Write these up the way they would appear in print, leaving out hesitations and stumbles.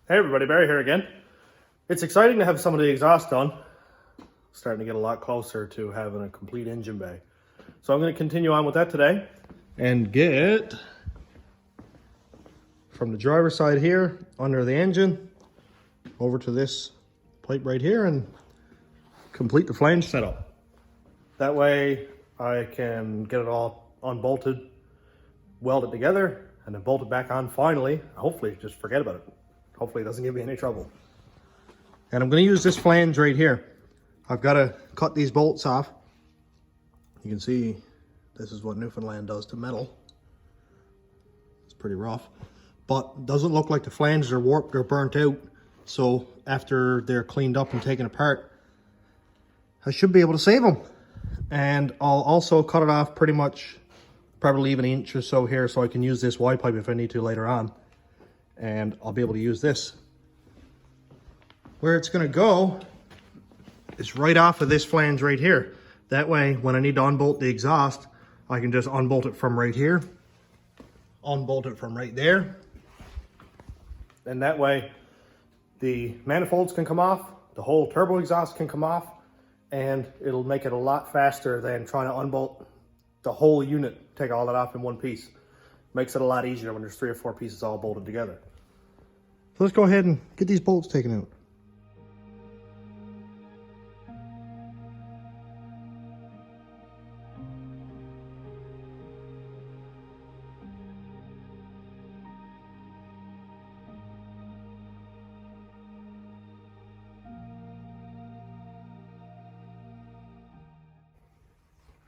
Hey everybody, Barry here again. It's exciting to have some of the exhaust done. Starting to get a lot closer to having a complete engine bay. So I'm going to continue on with that today and get from the driver's side here under the engine over to this pipe right here and complete the flange setup. That way I can get it all unbolted, weld it together, and then bolt it back on finally. Hopefully just forget about it. Hopefully it doesn't give me any trouble. And I'm going to use this flange right here. I've got to cut these bolts off. You can see this is what Newfoundland does to metal. It's pretty rough, but it doesn't look like the flanges are warped or burnt out. So after they're cleaned up and taken apart, I should be able to save them. And I'll also cut it off pretty much, probably leave an inch or so here so I can use this Y pipe if I need to later on. And I'll be able to use this. Where it's going to go is right off of this flange right here. That way, when I need to unbolt the exhaust, I can just unbolt it from right here, unbolt it from right there. And that way, the manifolds can come off, the whole turbo exhaust can come off, and it'll make it a lot faster than trying to unbolt the whole unit, take all that off in one piece. Makes it a lot easier when there's 3 or 4 pieces all bolted together. So let's go ahead and get these bolts taken out.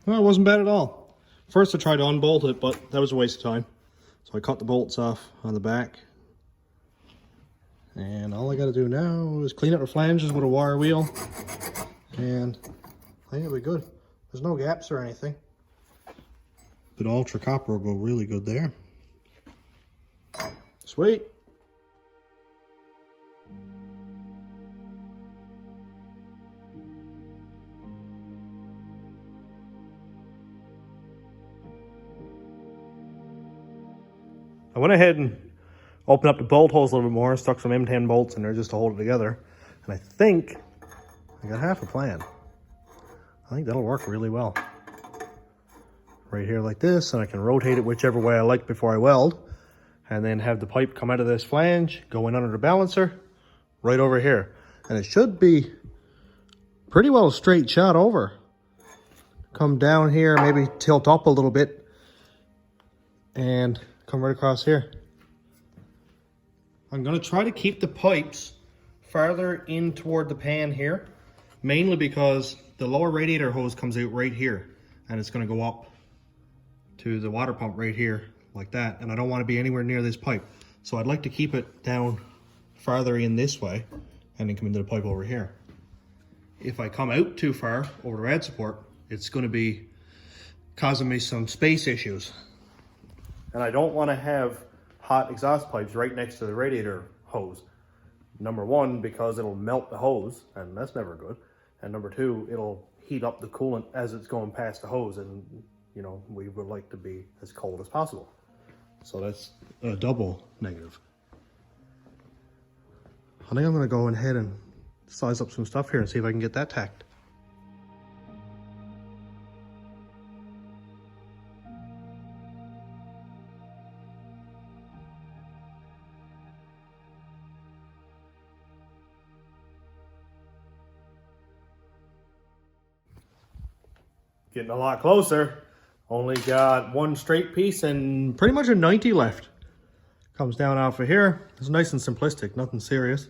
Well, it wasn't bad at all. First I tried to unbolt it, but that was a waste of time. So I cut the bolts off on the back. And all I got to do now is clean up the flanges with a wire wheel. And I think it'll be good. There's no gaps or anything. But ultra copper will go really good there. Sweet. I went ahead and opened up the bolt holes a little bit more, stuck some M10 bolts in there just to hold it together. And I think I got half a plan. I think that'll work really well. Right here like this, and I can rotate it whichever way I like before I weld. And then have the pipe come out of this flange, go in under the balancer, right over here. And it should be pretty well a straight shot over. Come down here, maybe tilt up a little bit, and come right across here. I'm going to try to keep the pipes farther in toward the pan here, mainly because the lower radiator hose comes out right here and it's going to go up to the water pump right here like that, and I don't want to be anywhere near this pipe. So I'd like to keep it down farther in this way and then come into the pipe over here. If I come out too far over the rad support, it's going to be causing me some space issues. And I don't want to have hot exhaust pipes right next to the radiator hose. Number one, because it'll melt the hose, and that's never good. And number two, it'll heat up the coolant as it's going past the hose, and you know, we would like to be as cold as possible. So that's a double negative. I think I'm going to go ahead and size up some stuff here and see if I can get that tacked. Getting a lot closer. Only got one straight piece and pretty much a 90 left. Comes down off of here. It's nice and simplistic, nothing serious.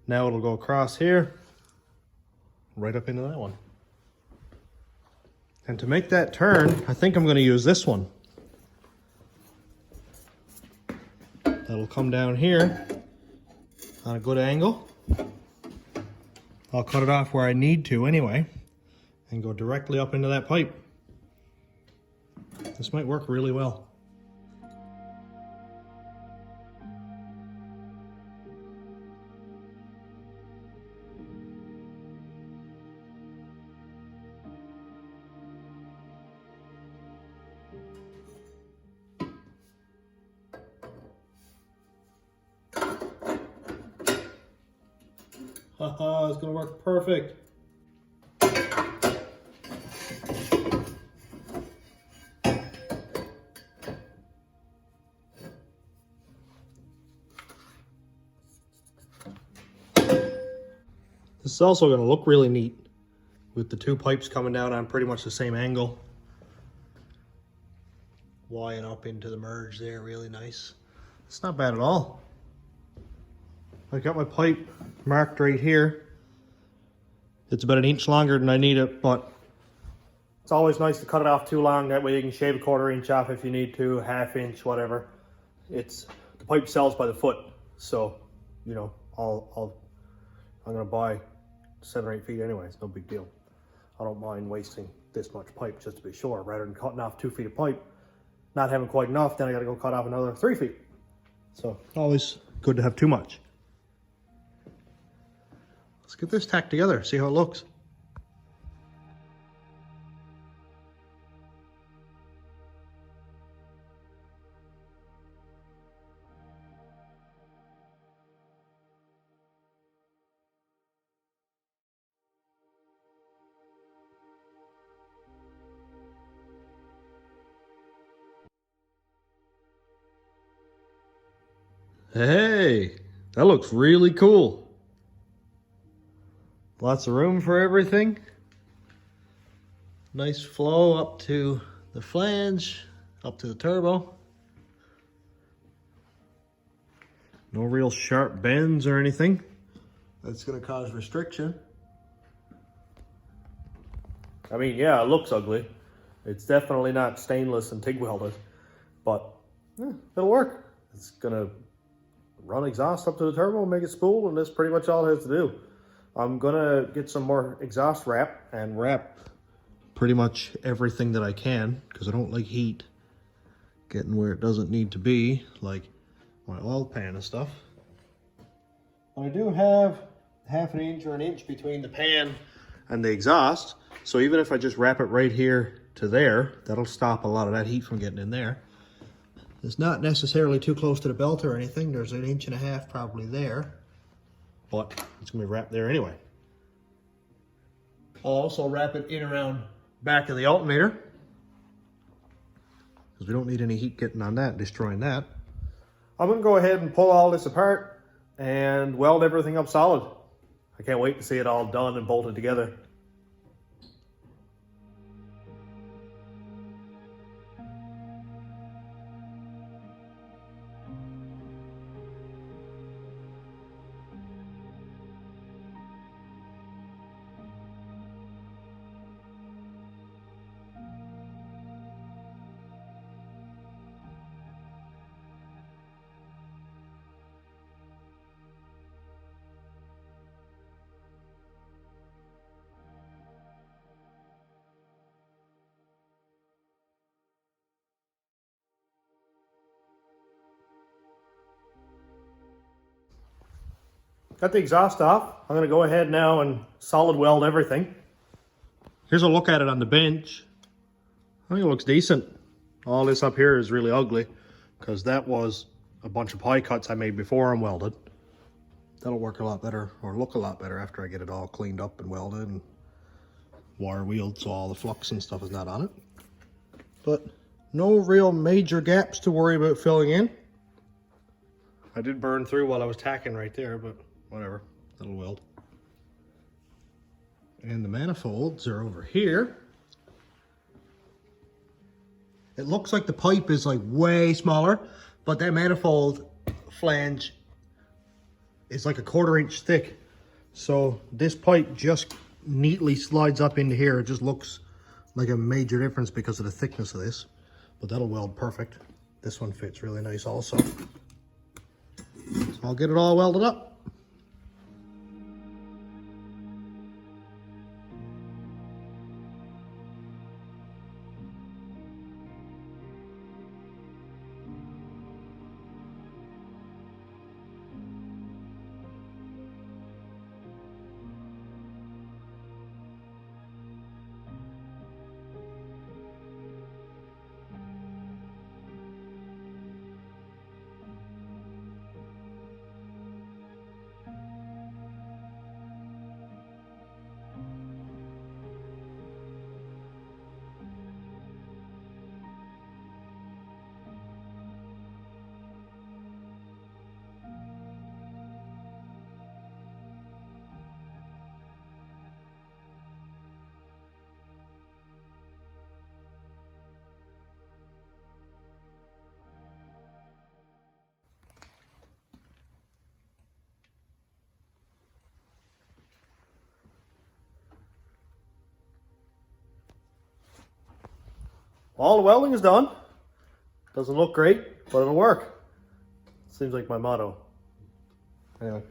Now it'll go across here, right up into that one. And to make that turn, I think I'm going to use this one. That'll come down here on a good angle. I'll cut it off where I need to anyway, and go directly up into that pipe. This might work really well. Haha, it's gonna work perfect. This is also gonna look really neat with the two pipes coming down on pretty much the same angle. Wying up into the merge there, really nice. It's not bad at all. I got my pipe marked right here. It's about 1 inch longer than I need it, but it's always nice to cut it off too long. That way you can shave a 1/4 inch off if you need to, 1/2 inch, whatever. The pipe sells by the foot, so you know I'm gonna buy 7 or 8 feet anyway. It's no big deal. I don't mind wasting this much pipe just to be sure, rather than cutting off 2 feet of pipe, not having quite enough, then I gotta go cut off another 3 feet. So always good to have too much. Let's get this tacked together, see how it looks. Hey, that looks really cool. Lots of room for everything. Nice flow up to the flange, up to the turbo. No real sharp bends or anything. That's gonna cause restriction. I mean, yeah, it looks ugly. It's definitely not stainless and TIG welded, but yeah, it'll work. It's gonna run exhaust up to the turbo and make it spool, and that's pretty much all it has to do. I'm gonna get some more exhaust wrap and wrap pretty much everything that I can, because I don't like heat getting where it doesn't need to be, like my oil pan and stuff. But I do have 1/2 inch or 1 inch between the pan and the exhaust, so even if I just wrap it right here to there, that'll stop a lot of that heat from getting in there. It's not necessarily too close to the belt or anything. There's 1.5 inches probably there, but it's gonna be wrapped there anyway. I'll also wrap it in around back of the alternator, because we don't need any heat getting on that, destroying that. I'm gonna go ahead and pull all this apart and weld everything up solid. I can't wait to see it all done and bolted together. Got the exhaust off. I'm gonna go ahead now and solid weld everything. Here's a look at it on the bench. I think it looks decent. All this up here is really ugly, because that was a bunch of pie cuts I made before I'm welded. That'll work a lot better, or look a lot better, after I get it all cleaned up and welded and wire wheeled, so all the flux and stuff is not on it. But no real major gaps to worry about filling in. I did burn through while I was tacking right there, but whatever, that'll weld. And the manifolds are over here. It looks like the pipe is like way smaller, but that manifold flange is like a 1/4 inch thick. So this pipe just neatly slides up into here. It just looks like a major difference because of the thickness of this, but that'll weld perfect. This one fits really nice also. So I'll get it all welded up. all the welding is done. Doesn't look great, but it'll work. Seems like my motto. Anyway,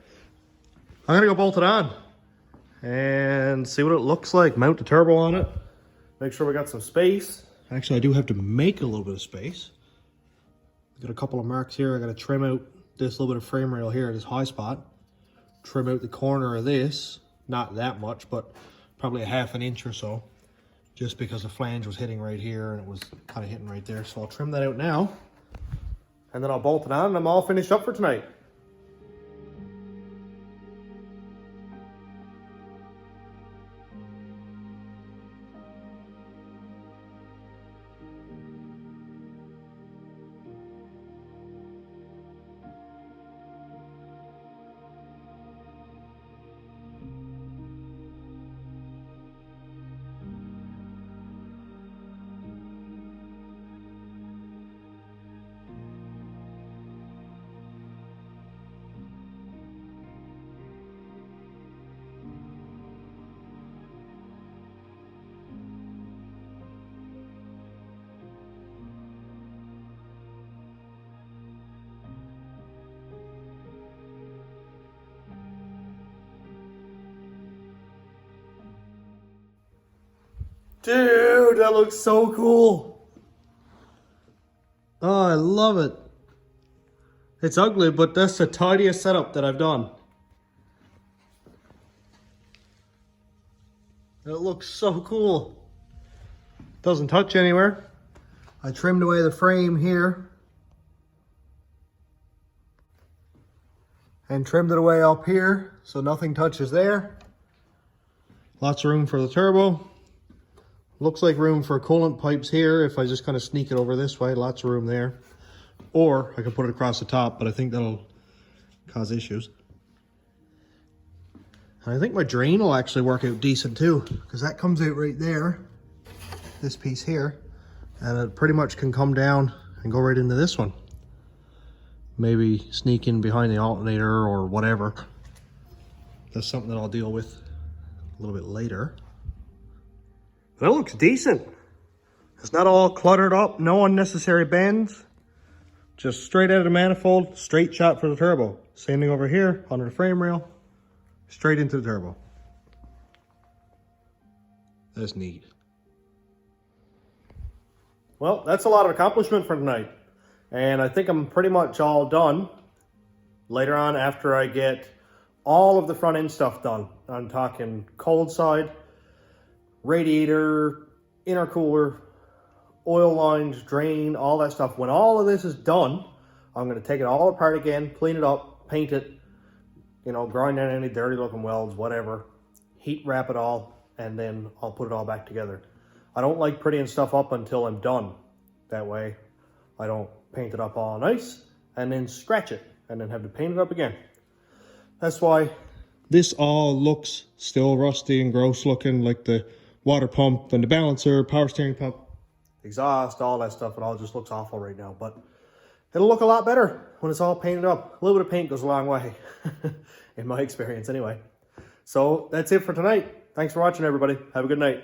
I'm gonna go bolt it on and see what it looks like. Mount the turbo on it. Make sure we got some space. Actually, I do have to make a little bit of space. Got a couple of marks here. I got to trim out this little bit of frame rail here, this high spot. Trim out the corner of this. Not that much, but probably a ½ an inch or so. Just because the flange was hitting right here and it was kind of hitting right there. So I'll trim that out now. And then I'll bolt it on and I'm all finished up for tonight. Dude, that looks so cool. Oh, I love it. It's ugly, but that's the tidiest setup that I've done. It looks so cool. Doesn't touch anywhere. I trimmed away the frame here. And trimmed it away up here, so nothing touches there. Lots of room for the turbo. Looks like room for coolant pipes here if I just kind of sneak it over this way. Lots of room there. Or I can put it across the top, but I think that'll cause issues. And I think my drain will actually work out decent too, because that comes out right there, this piece here, and it pretty much can come down and go right into this one. Maybe sneak in behind the alternator or whatever. That's something that I'll deal with a little bit later. But it looks decent. It's not all cluttered up, no unnecessary bends. Just straight out of the manifold, straight shot for the turbo. Same thing over here, under the frame rail, straight into the turbo. That's neat. Well, that's a lot of accomplishment for tonight. And I think I'm pretty much all done. Later on, after I get all of the front end stuff done. I'm talking cold side, radiator, intercooler, oil lines, drain, all that stuff. When all of this is done, I'm going to take it all apart again, clean it up, paint it, you know, grind out any dirty looking welds, whatever, heat wrap it all, and then I'll put it all back together. I don't like prettying stuff up until I'm done. That way I don't paint it up all nice and then scratch it and then have to paint it up again. That's why this all looks still rusty and gross looking, like the water pump and the balancer, power steering pump, exhaust, all that stuff. It all just looks awful right now, but it'll look a lot better when it's all painted up. A little bit of paint goes a long way, in my experience anyway. So that's it for tonight. Thanks for watching, everybody. Have a good night.